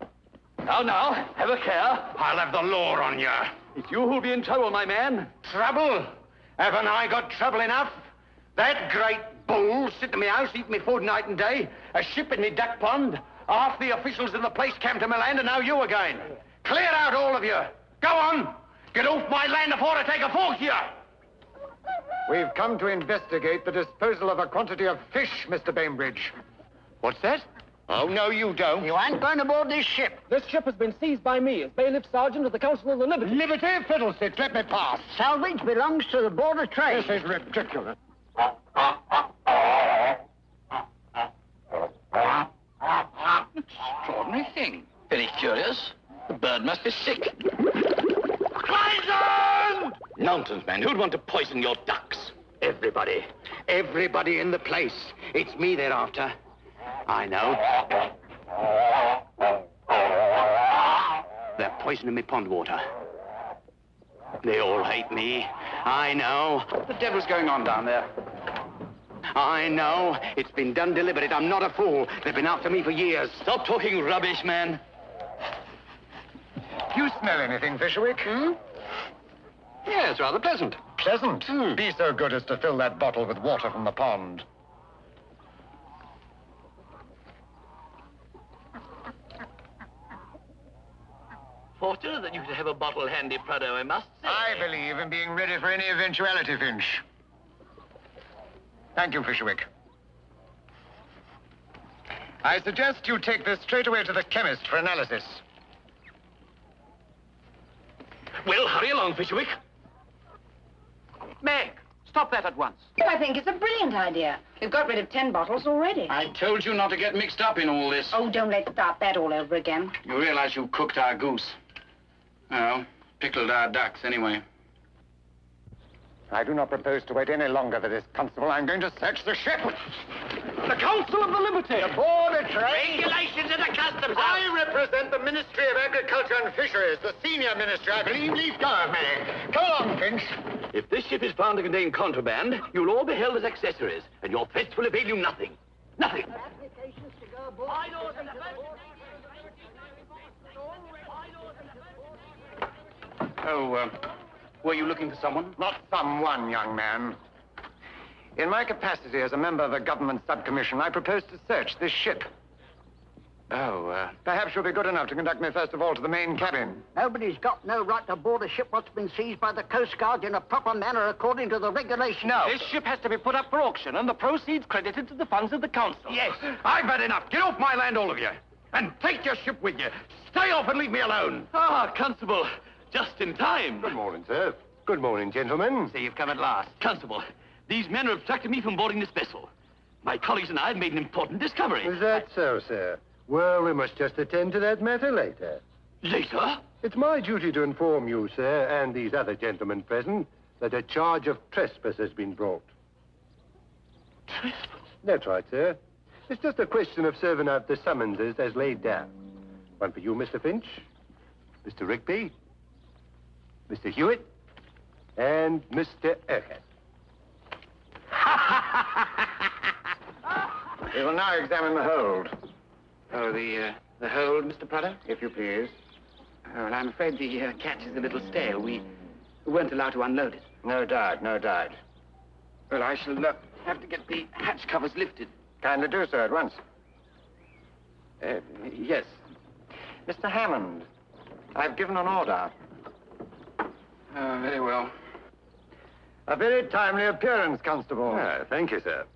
Now, have a care. I'll have the law on you. It's you who'll be in trouble, my man. Trouble? Haven't I got trouble enough? That great bull sitting in my house eating me food night and day, a ship in me duck pond, half the officials in the place camped to my land, and now you again. Clear out, all of you. Go on. Get off my land before I take a fork here. We've come to investigate the disposal of a quantity of fish, Mr. Bainbridge. What's that? Oh, no, you don't. You ain't going aboard this ship. This ship has been seized by me as bailiff sergeant of the Council of the Liberty. Liberty? Fiddlesticks, let me pass. Salvage belongs to the Board of Trade. This is ridiculous. Extraordinary thing. Very curious. The bird must be sick. Poison! Nonsense, man. Who'd want to poison your ducks? Everybody. Everybody in the place. It's me they're after. I know. They're poisoning me pond water. They all hate me. I know. What the devil's going on down there? I know. It's been done deliberate. I'm not a fool. They've been after me for years. Stop talking rubbish, man. Do you smell anything, Fisherwick? Yeah, it's rather pleasant. Pleasant? Be so good as to fill that bottle with water from the pond. Fortunate that you should have a bottle handy, Prado, I must say. I believe in being ready for any eventuality, Finch. Thank you, Fisherwick. I suggest you take this straight away to the chemist for analysis. Well, hurry along, Fisherwick. Meg, stop that at once. I think it's a brilliant idea. We've got rid of 10 bottles already. I told you not to get mixed up in all this. Oh, don't let's start that all over again. You realize you cooked our goose. Oh, pickled our ducks anyway. I do not propose to wait any longer for this constable. I'm going to search the ship. The Council of the Liberty. The Board of Trade. Regulations of the customs. I represent the Ministry of Agriculture and Fisheries, the senior ministry, I believe. Leave go of me. Come along, Finch. If this ship is found to contain contraband, you'll all be held as accessories, and your threats will avail you nothing. Nothing. Oh, were you looking for someone? Not someone, young man. In my capacity as a member of a government subcommission, I propose to search this ship. Oh, Perhaps you'll be good enough to conduct me first of all to the main cabin. Nobody's got no right to board a ship what's been seized by the Coast Guard in a proper manner according to the regulations. No. This ship has to be put up for auction and the proceeds credited to the funds of the council. Yes, I've had enough. Get off my land, all of you. And take your ship with you. Stay off and leave me alone. Ah, Constable. Just in time. Good morning, sir. Good morning, gentlemen. So you've come at last. Constable, these men have obstructed me from boarding this vessel. My colleagues and I have made an important discovery. Is that so, sir? Well, we must just attend to that matter later. Later? It's my duty to inform you, sir, and these other gentlemen present, that a charge of trespass has been brought. Trespass? That's right, sir. It's just a question of serving out the summonses as laid down. One for you, Mr. Finch, Mr. Rigby, Mr. Hewitt, and Mr. Urquhart. We will now examine the hold. Oh, the hold, Mr. Prado? If you please. Oh, well, I'm afraid the catch is a little stale. We We weren't allowed to unload it. No doubt, no doubt. Well, I shall have to get the hatch covers lifted. Kindly do so at once. Yes. Mr. Hammond, I've given an order. Very well. A very timely appearance, Constable. Ah, thank you, sir.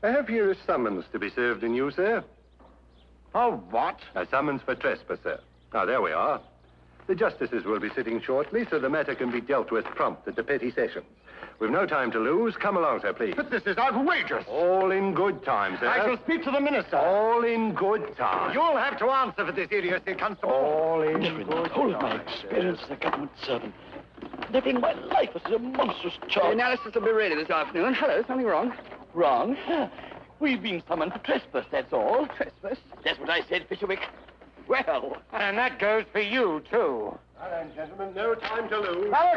I have here a summons to be served in you, sir. Oh, what? A summons for trespass, sir. Ah, there we are. The justices will be sitting shortly, so the matter can be dealt with prompt at the petty sessions. We've no time to lose. Come along, sir, please. But this is outrageous. All in good time, sir. I shall speak to the minister. All in good time. You'll have to answer for this idiocy, Constable. All in good time. Whole of my experience as a government servant. Never in my life was it a monstrous The charge. analysis will be ready this afternoon. Hello, something wrong? Wrong. We've been summoned for trespass, that's all. Trespass? That's what I said, Fisherwick. Well. And that goes for you, too. Now then, gentlemen, no time to lose. That's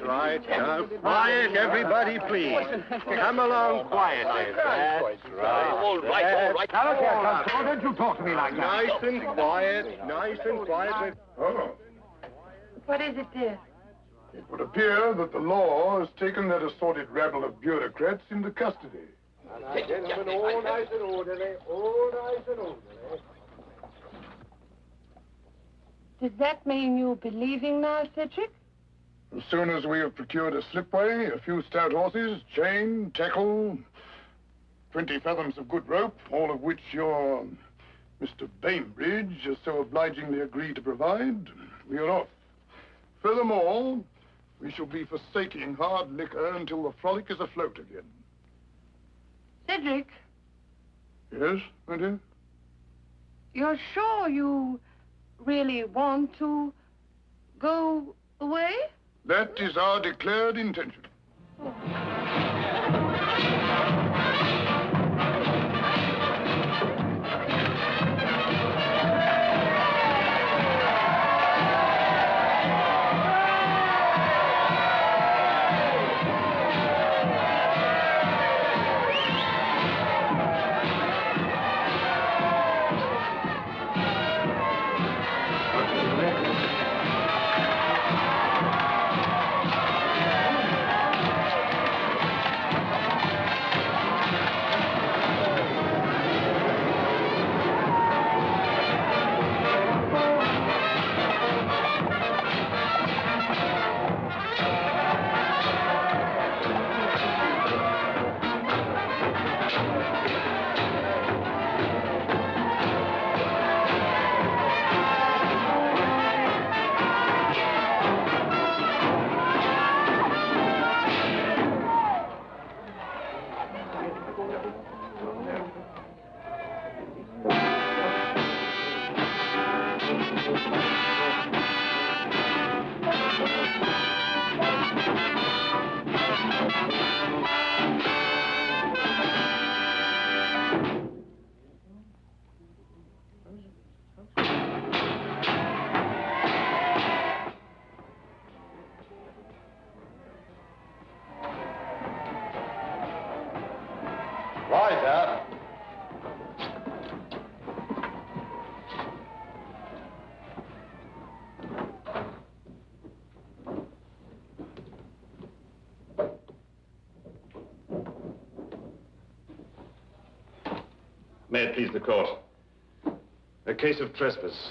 right. Now, quiet, everybody, please. Come along quietly. That's right. All right. Now, look here, Constable, don't you talk to me like that. Nice and quiet, nice and quiet. Oh, What is it, dear? it would appear that the law has taken that assorted rabble of bureaucrats into custody. Now, gentlemen, all nice and orderly, all nice and orderly. Does that mean you'll be leaving now, Cedric? As soon as we have procured a slipway, a few stout horses, chain, tackle, 20 fathoms of good rope, all of which your Mr. Bainbridge has so obligingly agreed to provide, we are off. Furthermore, we shall be forsaking hard liquor until the Frolic is afloat again. Cedric, Yes, my dear? you're sure you really want to go away? That is our declared intention. Rise up. May it please the court. A case of trespass.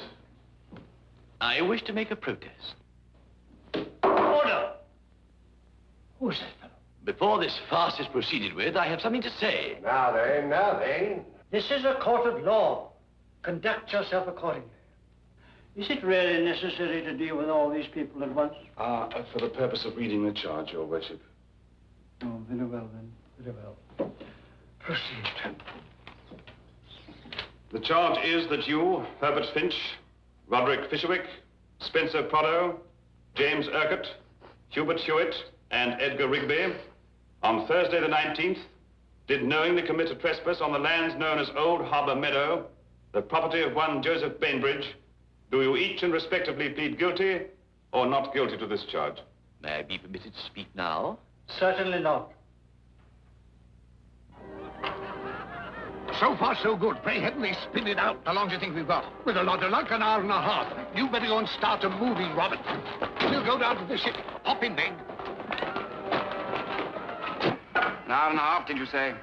I wish to make a protest. Order! Who's that fellow? Before this farce is proceeded with, I have something to say. Now then. This is a court of law. Conduct yourself accordingly. Is it really necessary to deal with all these people at once? For the purpose of reading the charge, Your Worship. Oh, very well, then. Very well. Proceed. The charge is that you, Herbert Finch, Roderick Fisherwick, Spencer Prado, James Urquhart, Hubert Hewitt, and Edgar Rigby, on Thursday the 19th, did knowingly commit a trespass on the lands known as Old Harbour Meadow, the property of one Joseph Bainbridge. Do you each and respectively plead guilty or not guilty to this charge? May I be permitted to speak now? Certainly not. So far, so good. Pray heaven they spin it out. How long do you think we've got? With a lot of luck, an hour and a half. You better go and start a movie, Robert. We'll go down to the ship. Hop in, Meg. An hour and a half, did you say?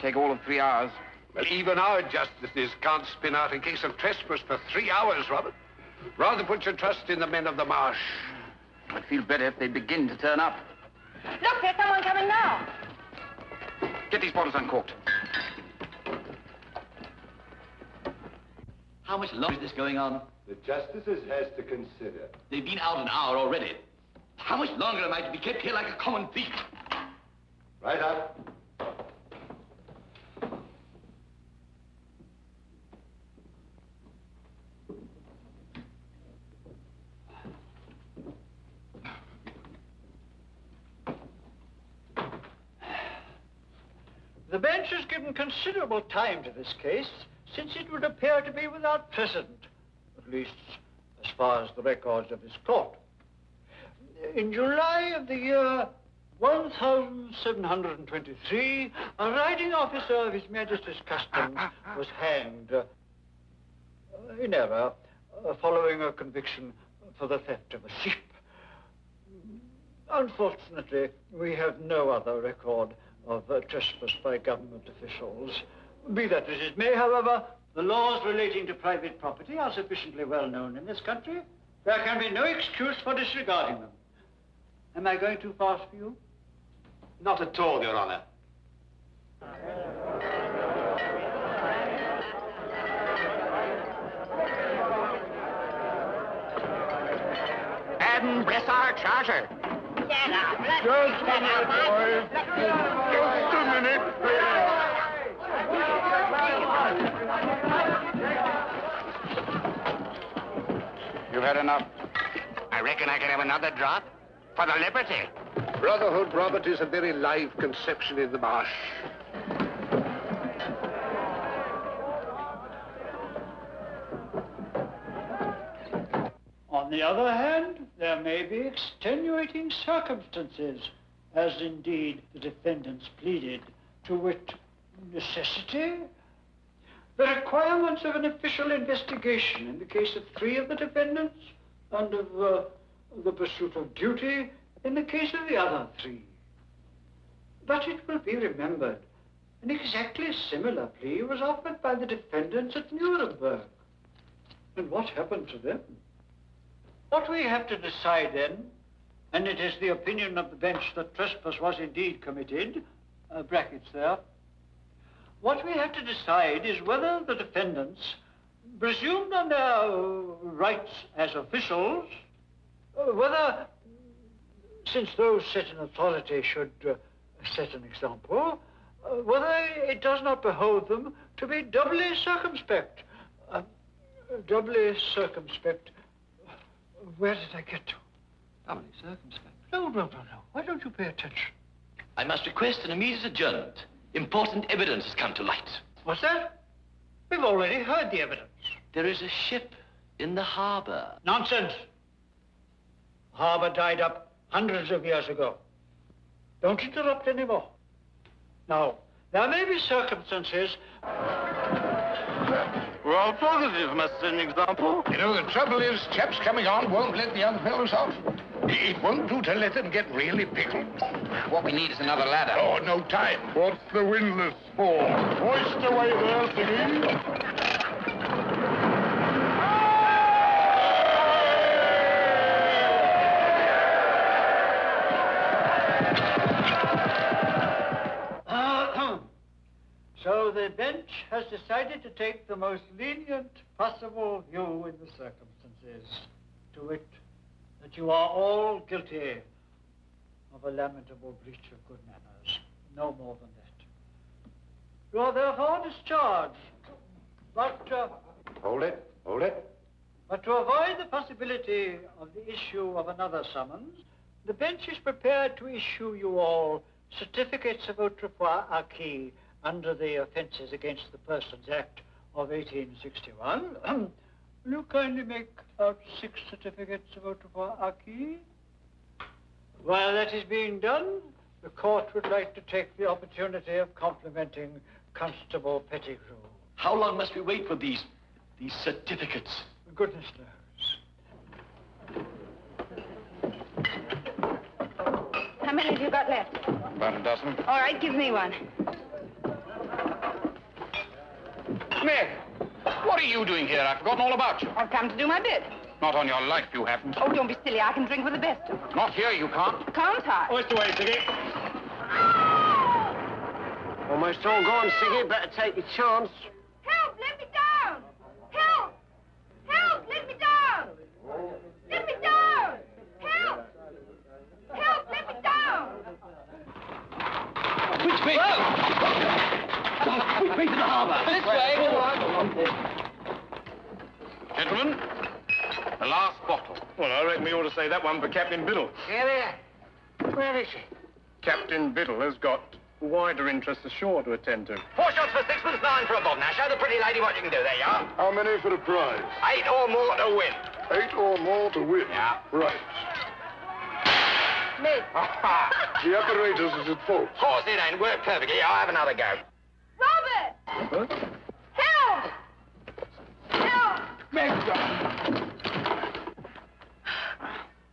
Take all of 3 hours. Well, even our justices can't spin out a case of trespass for 3 hours, Robert. Rather put your trust in the men of the marsh. I'd feel better if they begin to turn up. Look, there's someone coming now. Get these bottles uncorked. How much longer is this going on? The justices has to consider. They've been out an hour already. How much longer am I to be kept here like a common thief? Right up. The bench has given considerable time to this case, since it would appear to be without precedent, at least as far as the records of this court. In July of the year 1723, a riding officer of His Majesty's Customs was hanged in error following a conviction for the theft of a ship. Unfortunately, we have no other record of trespass by government officials. Be that as it may, however, the laws relating to private property are sufficiently well known in this country. There can be no excuse for disregarding them. Am I going too fast for you? Not at all, Your Honor. And bless our charter. Get up. Just a minute, boys. Just a minute, You've had enough. I reckon I can have another drop for the liberty. Brotherhood, Robert, is a very live conception in the marsh. On the other hand, there may be extenuating circumstances, as indeed the defendants pleaded, to wit, necessity, the requirements of an official investigation in the case of 3 of the defendants, and of the pursuit of duty in the case of the other 3. But it will be remembered, an exactly similar plea was offered by the defendants at Nuremberg. And what happened to them? What we have to decide then, and it is the opinion of the bench that trespass was indeed committed, brackets there, what we have to decide is whether the defendants, presumed on their rights as officials, whether, since those set in authority should set an example, whether it does not behoove them to be doubly circumspect. Doubly circumspect. Where did I get to? Doubly circumspect. No. Why don't you pay attention? I must request an immediate adjournment. Important evidence has come to light. What's that? We've already heard the evidence. There is a ship in the harbor. Nonsense. The harbor died up hundreds of years ago. Don't interrupt anymore. Now, there may be circumstances... Well, positive must set an example. You know, the trouble is, chaps coming on won't let the young fellows off. It won't do to let them get really pickled. What we need is another ladder. Oh, no time. What's the windlass for? Hoist away there, Siggy. So the bench has decided to take the most lenient possible view in the circumstances, to wit, that you are all guilty of a lamentable breach of good manners, no more than that. You are therefore discharged, but... Hold it. But to avoid the possibility of the issue of another summons, the bench is prepared to issue you all certificates of autrefois acquis under the Offences Against the Persons Act of 1861. Will you kindly make out 6 certificates of autrefois acquis? While that is being done, the court would like to take the opportunity of complimenting Constable Pettigrew. How long must we wait for these certificates? Goodness knows. How many have you got left? About a dozen. All right, give me one. Smith, what are you doing here? I've forgotten all about you. I've come to do my bit. Not on your life, you haven't. Oh, don't be silly. I can drink with the best of them. Not here, you can't. Can't I? Where's the way, Siggy? Almost all gone, Siggy. Better take your chance. Help! Let me down! Help! Help! Let me down! Let me down! Help! Help! Let me down! Which way? Which way to the harbour? This way. Go on. Gentlemen, the last bottle. Well, I reckon we ought to say that one for Captain Biddle. Here. Where is she? Captain Biddle has got wider interests ashore to attend to. 4 shots for 6 9 for a bob. Now, show the pretty lady what you can do. There you are. How many for the prize? 8 or more to win. 8 or more to win. Yeah. Right. Smith. The apparatus is at fault. Of course it ain't. Worked perfectly. I'll have another go. Robert! Huh? Help! Help!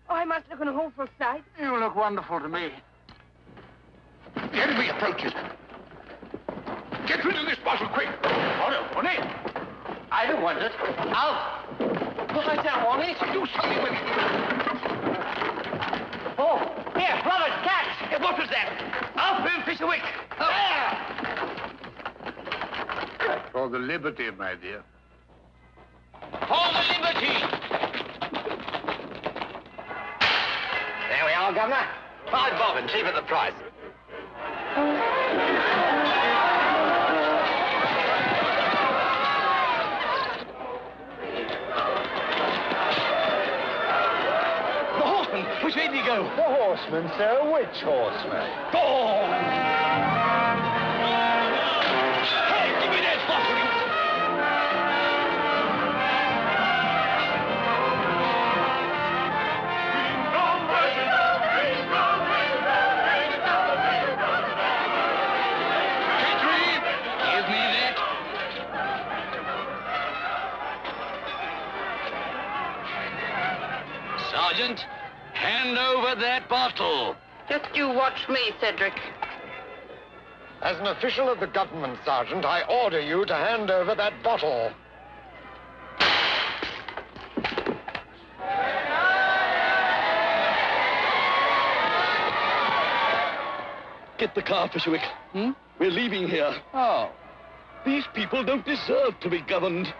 Oh, I must look an awful sight. You look wonderful to me. The enemy approaches. Get rid of this bottle, quick. I don't want it. I don't want it. Out! But I don't want it. Do something with it. Oh, here, Robert, catch! What was that? Up in Fisherwick. There! For the liberty, my dear. For the liberty. There we are, Governor. 5 bob and cheap at the price. The horseman. Which way did he go? The horseman, sir? Which horseman? Go on. Hey, give me that bottle. Give me that. Sergeant, hand over that bottle. Just you watch me, Cedric. As an official of the government, Sergeant, I order you to hand over that bottle. Get the car, Fisherwick. We're leaving here. Oh. These people don't deserve to be governed.